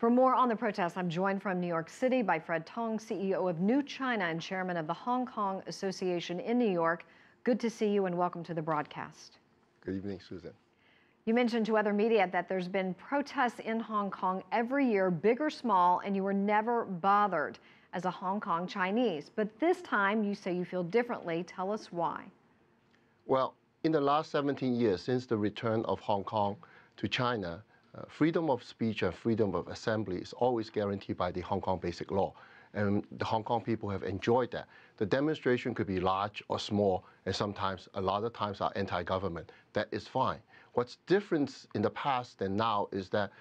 For more on the protests, I'm joined from New York City by Fred Teng, CEO of New China and chairman of the Hong Kong Association in New York. Good to see you and welcome to the broadcast. Good evening, Susan. You mentioned to other media that there's been protests in Hong Kong every year, big or small, and you were never bothered as a Hong Kong Chinese. But this time you say you feel differently. Tell us why. Well, in the last 17 years since the return of Hong Kong to China, freedom of speech and freedom of assembly is always guaranteed by the Hong Kong Basic Law. And the Hong Kong people have enjoyed that. The demonstration could be large or small, and sometimes, a lot of times, are anti-government. That is fine. What's different in the past than now is that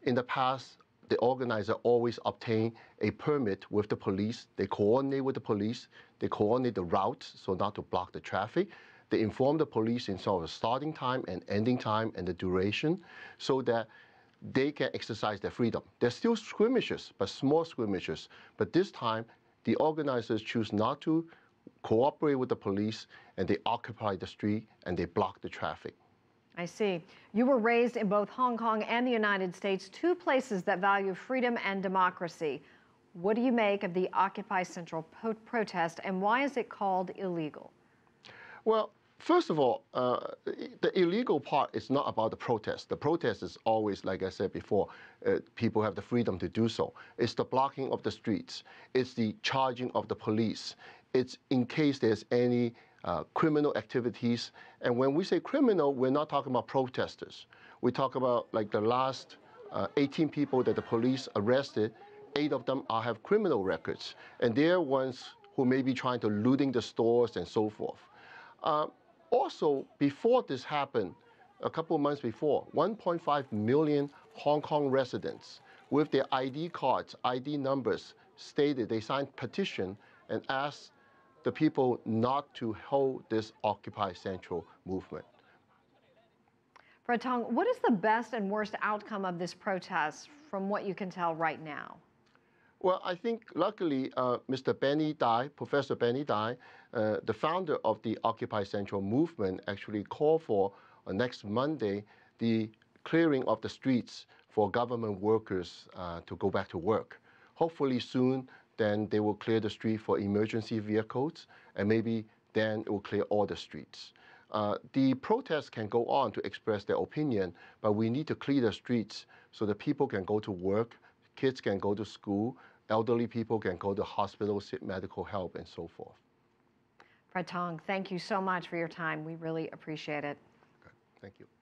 in the past, the organizer always obtain a permit with the police. They coordinate with the police. They coordinate the routes so not to block the traffic. They inform the police in sort of starting time and ending time and the duration so that they can exercise their freedom. There's still skirmishes, but small skirmishes. But this time, the organizers choose not to cooperate with the police, and they occupy the street and they block the traffic. I see. You were raised in both Hong Kong and the United States, two places that value freedom and democracy. What do you make of the Occupy Central protest, and why is it called illegal? Well, first of all, the illegal part is not about the protest. The protest is always, like I said before, people have the freedom to do so. It's the blocking of the streets. It's the charging of the police. It's in case there's any criminal activities. And when we say criminal, we're not talking about protesters. We talk about like the last 18 people that the police arrested, 8 of them have criminal records. And they're ones who may be trying to looting the stores and so forth. Also, before this happened, a couple of months before, 1.5 million Hong Kong residents with their ID cards, ID numbers, stated they signed petition and asked the people not to hold this Occupy Central movement. Fred Teng, what is the best and worst outcome of this protest from what you can tell right now? Well, I think luckily, Mr. Benny Dai, Professor Benny Dai, the founder of the Occupy Central movement, actually called for next Monday the clearing of the streets for government workers to go back to work. Hopefully soon, then they will clear the street for emergency vehicles, and maybe then it will clear all the streets. The protests can go on to express their opinion, but we need to clear the streets so that people can go to work, kids can go to school, elderly people can go to hospitals, seek medical help, and so forth. Fred Teng, thank you so much for your time. We really appreciate it. Okay. Thank you.